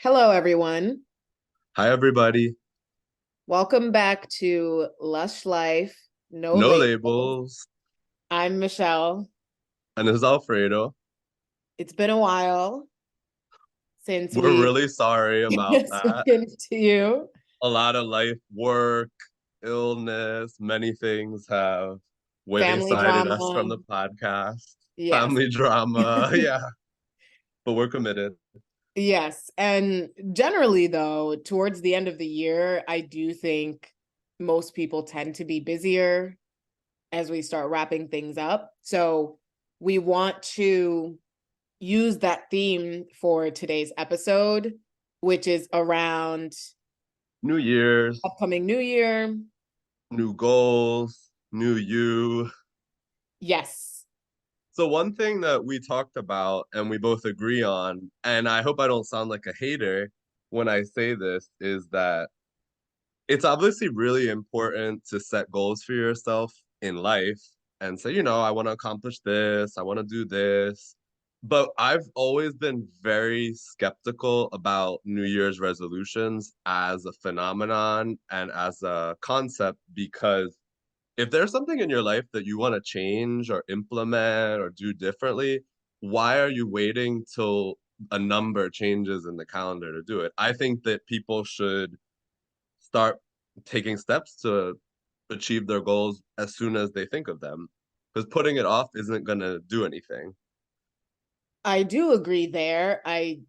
Hello, everyone. Hi, everybody. Welcome back to Lush Life, No No Labels. labels. I'm Michelle. And it's Alfredo. It's been a while since We're we really sorry about that. spoken to you. A lot of life, work, illness, many things have Family waysided us drama. from the podcast. Yes. Family drama. Yeah, but we're committed. Yes. And generally, though, towards the end of the year, I do think most people tend to be busier as we start wrapping things up. So we want to use that theme for today's episode, which is around New Year's, upcoming new year. new goals, new you. Yes. So, one thing that we talked about and we both agree on, and I hope I don't sound like a hater when I say this, is that it's obviously really important to set goals for yourself in life and say, I want to accomplish this, I want to do this. But I've always been very skeptical about New Year's resolutions as a phenomenon and as a concept because if there's something in your life that you want to change or implement or do differently, why are you waiting till a number changes in the calendar to do it? I think that people should start taking steps to achieve their goals as soon as they think of them. Because putting it off isn't going to do anything. I do agree there. I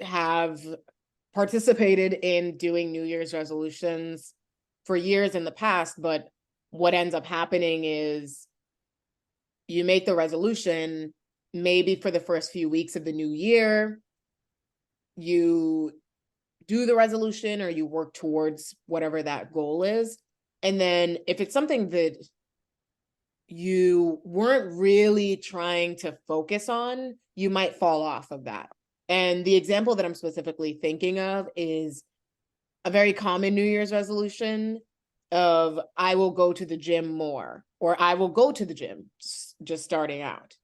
have participated in doing New Year's resolutions for years in the past, but what ends up happening is you make the resolution maybe for the first few weeks of the new year, you do the resolution or you work towards whatever that goal is. And then if it's something that you weren't really trying to focus on, you might fall off of that. And the example that I'm specifically thinking of is a very common New Year's resolution of I will go to the gym more or I will go to the gym just starting out.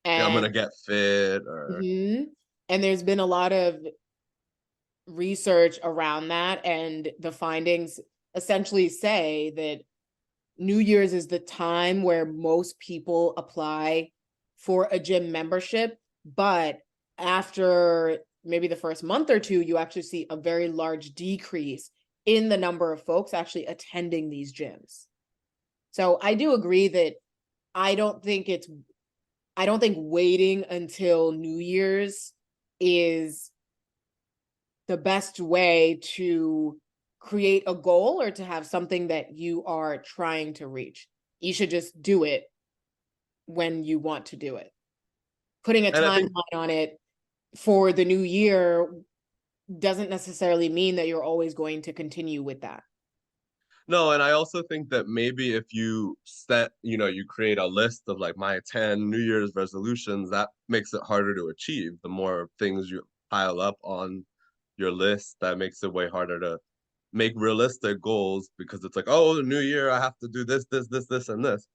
Yeah, I'm And going to get fit or mhm. And there's been a lot of research around that and the findings essentially say that New Year's is the time where most people apply for a gym membership, but after maybe the first month or two, you actually see a very large decrease in the number of folks actually attending these gyms. So I do agree that I don't think it's I don't think waiting until New Year's is the best way to create a goal or to have something that you are trying to reach. You should just do it when you want to do it. Putting a and I think timeline on it for the new year doesn't necessarily mean that you're always going to continue with that. no, and I also think that maybe if you set, you create a list of like my 10 New Year's resolutions, that makes it harder to achieve. The more things you pile up on your list, that makes it way harder to make realistic goals because it's like, oh, the new year, I have to do this, and this.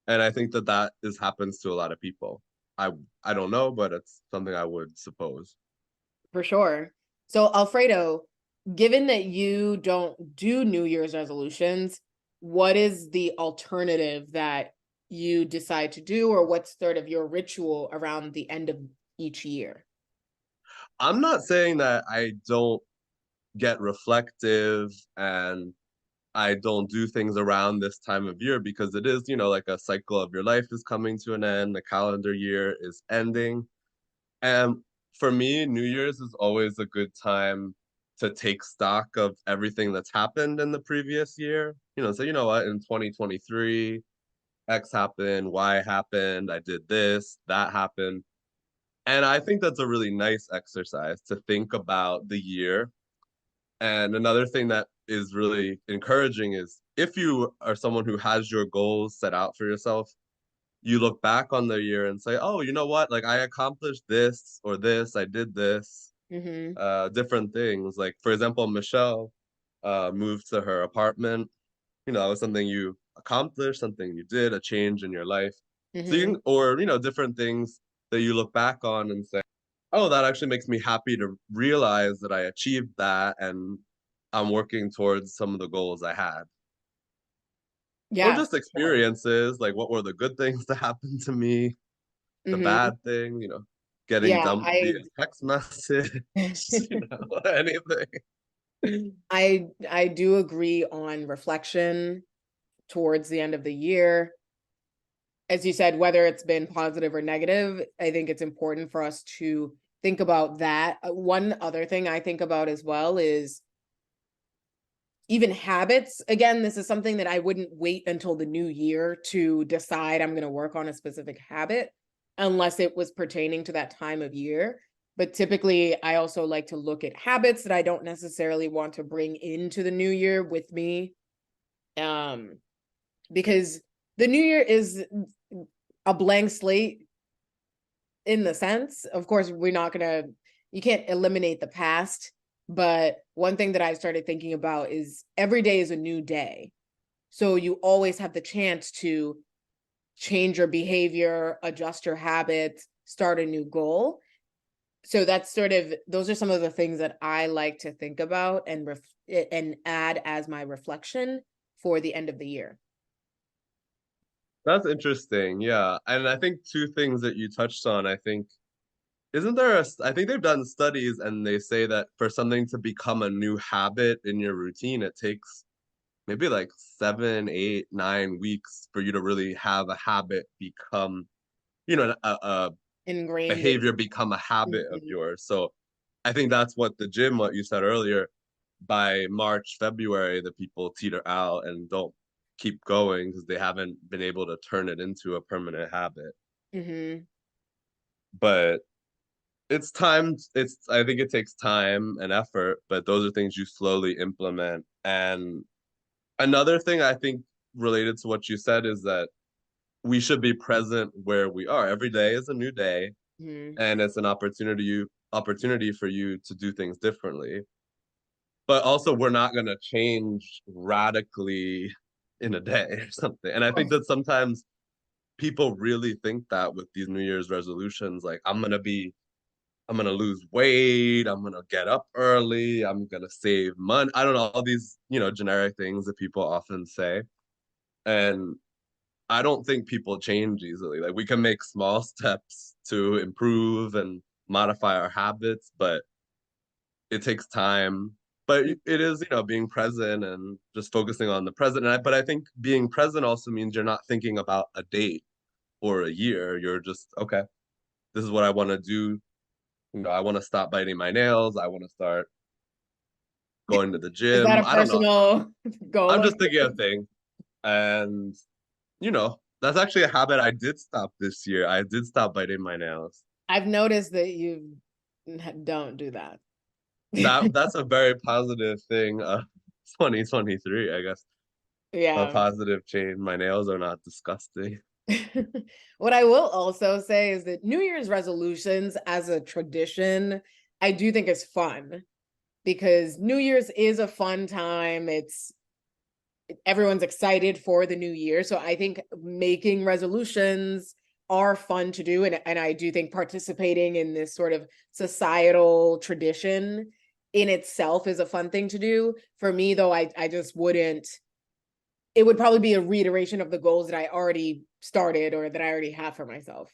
And I think that that is happens to a lot of people. I I don't know, but it's something I would suppose. For sure. So, Alfredo, given that you don't do New Year's resolutions, what is the alternative that you decide to do, or what's sort of your ritual around the end of each year? I'm not saying that I don't get reflective and I don't do things around this time of year because it is, like a cycle of your life is coming to an end, the calendar year is ending. And for me, New Year's is always a good time to take stock of everything that's happened in the previous year. So you know what, in 2023, X happened, Y happened, I did this, that happened. And I think that's a really nice exercise to think about the year. And another thing that is really encouraging is if you are someone who has your goals set out for yourself, you look back on the year and say, oh, you know what? Like I accomplished this or this, I did this, Mm-hmm. different things. Like, for example, Michelle moved to her apartment. That was something you accomplished, something you did, a change in your life. So you Mm-hmm. can, or, different things that you look back on and say, oh, that actually makes me happy to realize that I achieved that and I'm working towards some of the goals I had. Or Yes, just experiences, like what were the good things that happened to me, the hmm bad thing, getting Yeah, dumped via text message, anything. I do agree on reflection towards the end of the year. As you said, whether it's been positive or negative, I think it's important for us to think about that. One other thing I think about as well is even habits. Again, this is something that I wouldn't wait until the new year to decide I'm going to work on a specific habit unless it was pertaining to that time of year. But typically, I also like to look at habits that I don't necessarily want to bring into the new year with me. Because the new year is a blank slate in the sense, of course, you can't eliminate the past. But one thing that I started thinking about is every day is a new day. So you always have the chance to change your behavior, adjust your habits, start a new goal. So those are some of the things that I like to think about and add as my reflection for the end of the year. That's interesting. Yeah. And I think two things that you touched on, I think, I think they've done studies and they say that for something to become a new habit in your routine, it takes maybe like 7, 8, 9 weeks for you to really have a habit become, a Ingrained in. behavior become a habit of Mhm. yours. So I think that's what the gym, what you said earlier, by March, February, the people teeter out and don't keep going because they haven't been able to turn it into a permanent habit. Mhm. But I think it takes time and effort, but those are things you slowly implement. And another thing I think related to what you said is that we should be present where we are. Every day is a new day, Mhm. and it's an opportunity for you to do things differently. But also, we're not going to change radically in a day or something. And I think that sometimes people really think that with these New Year's resolutions, like I'm gonna lose weight, I'm gonna get up early, I'm gonna save money. I don't know, all these, generic things that people often say. And I don't think people change easily. Like we can make small steps to improve and modify our habits, but it takes time. But it is, being present and just focusing on the present. But I think being present also means you're not thinking about a date or a year. You're just, okay, this is what I want to do. I want to stop biting my nails. I want to start going to the Is that gym. a I don't know. personal goal I'm of just thinking of yours? things. And, that's actually a habit I did stop this year. I did stop biting my nails. I've noticed that you don't do that. That's a very positive thing of 2023, I guess. A Yeah. positive change. My nails are not disgusting. What I will also say is that New Year's resolutions as a tradition, I do think is fun because New Year's is a fun time. Everyone's excited for the new year. So I think making resolutions are fun to do. And I do think participating in this sort of societal tradition in itself is a fun thing to do. For me, though, I just wouldn't, it would probably be a reiteration of the goals that I already started or that I already have for myself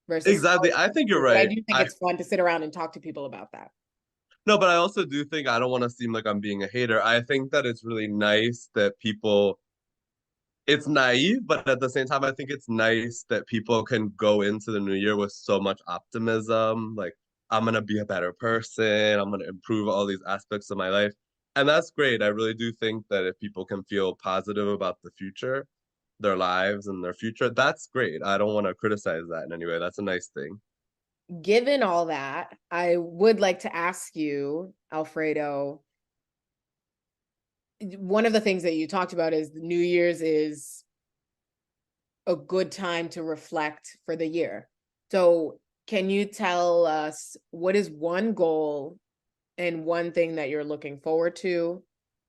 versus Exactly. starting I think you're new. But I right. do think I it's fun to sit around and talk to people about that. No, but I also do think I don't want to seem like I'm being a hater. I think that it's really nice that people it's naive, but at the same time, I think it's nice that people can go into the new year with so much optimism. Like, I'm gonna be a better person, I'm gonna improve all these aspects of my life. And that's great. I really do think that if people can feel positive about the future, their lives and their future, that's great. I don't want to criticize that in any way. That's a nice thing. Given all that, I would like to ask you, Alfredo, one of the things that you talked about is New Year's is a good time to reflect for the year. So, can you tell us what is one goal and one thing that you're looking forward to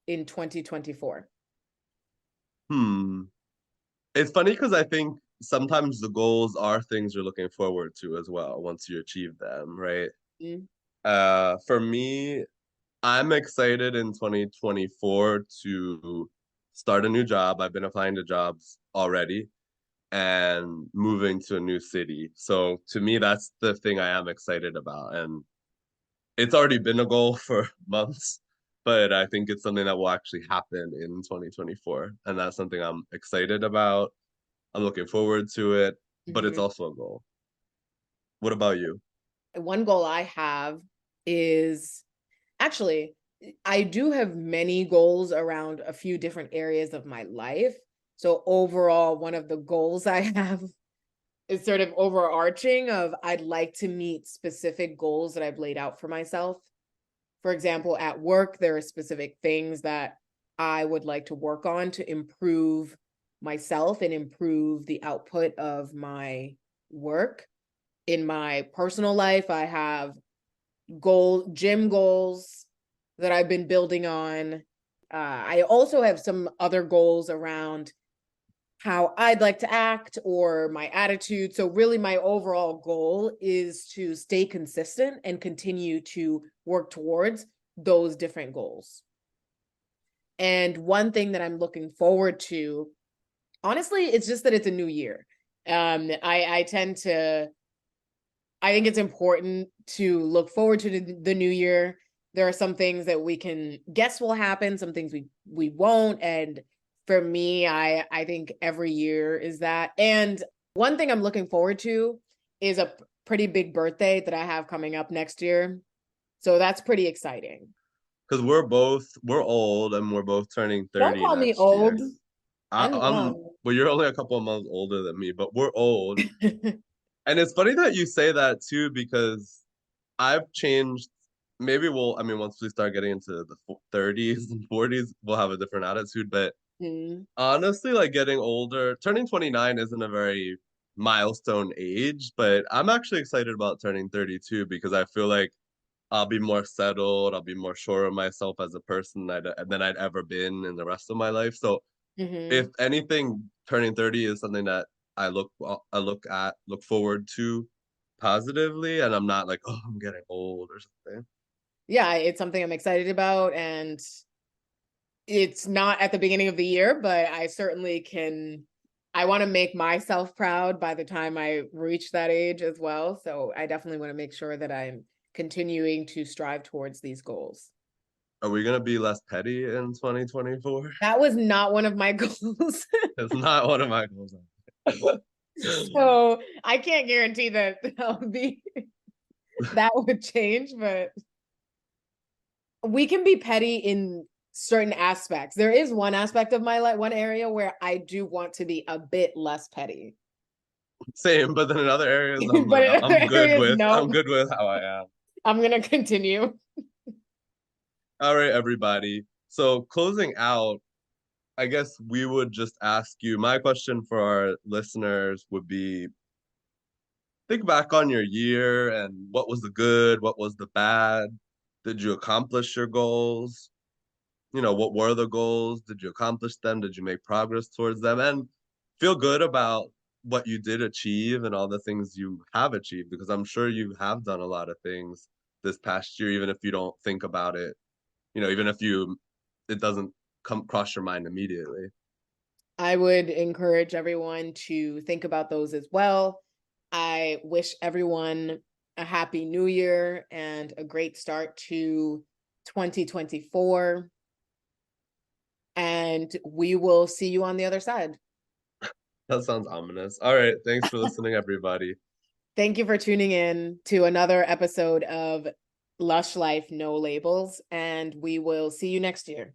in 2024? Hmm. It's funny because I think sometimes the goals are things you're looking forward to as well once you achieve them, right? Mhm. For me, I'm excited in 2024 to start a new job. I've been applying to jobs already and moving to a new city. So to me, that's the thing I am excited about. And it's already been a goal for months, but I think it's something that will actually happen in 2024. And that's something I'm excited about. I'm looking forward to it, but it's Mhm. also a goal. What about you? One goal I have is actually, I do have many goals around a few different areas of my life. So overall, one of the goals I have is sort of overarching of I'd like to meet specific goals that I've laid out for myself. For example, at work, there are specific things that I would like to work on to improve myself and improve the output of my work. In my personal life, I have gym goals that I've been building on. I also have some other goals around how I'd like to act or my attitude. So, really, my overall goal is to stay consistent and continue to work towards those different goals. And one thing that I'm looking forward to, honestly, it's just that it's a new year. I tend to, I think it's important to look forward to the new year. There are some things that we can guess will happen, some things we won't. And for me, I think every year is that. And one thing I'm looking forward to is a pretty big birthday that I have coming up next year. So that's pretty exciting. Because we're old and we're both turning Don't 30 call me next old. year. I'm I'm young. well, you're only a couple of months older than me, but we're old. And it's funny that you say that too, because I've changed. Maybe I mean, once we start getting into the 30s and 40s, we'll have a different attitude. But Mm, honestly, like getting older, turning 29 isn't a very milestone age, but I'm actually excited about turning 32 because I feel like I'll be more settled, I'll be more sure of myself as a person than I'd ever been in the rest of my life. So if mhm. anything, turning 30 is something that look forward to positively, and I'm not like, oh, I'm getting old or something. Yeah, it's something I'm excited about. And it's not at the beginning of the year, but I certainly can. I want to make myself proud by the time I reach that age as well. So I definitely want to make sure that I'm continuing to strive towards these goals. Are we gonna be less petty in 2024? That was not one of my goals. It's not one of my goals. So I can't guarantee that that would change, but we can be petty in certain aspects. There is one aspect of my life, one area where I do want to be a bit less petty. Same, but then in other areas, I'm But like, in other areas, I'm no, good with how I am. I'm gonna continue. All right, everybody. So closing out, I guess we would just ask you. My question for our listeners would be: think back on your year and what was the good, what was the bad. Did you accomplish your goals? What were the goals? Did you accomplish them? Did you make progress towards them? And feel good about what you did achieve and all the things you have achieved, because I'm sure you have done a lot of things this past year, even if you don't think about it, even if it doesn't come cross your mind immediately. I would encourage everyone to think about those as well. I wish everyone a happy new year and a great start to 2024. And we will see you on the other side. That sounds ominous. All right. Thanks for listening, everybody. Thank you for tuning in to another episode of Lush Life No Labels, and we will see you next year.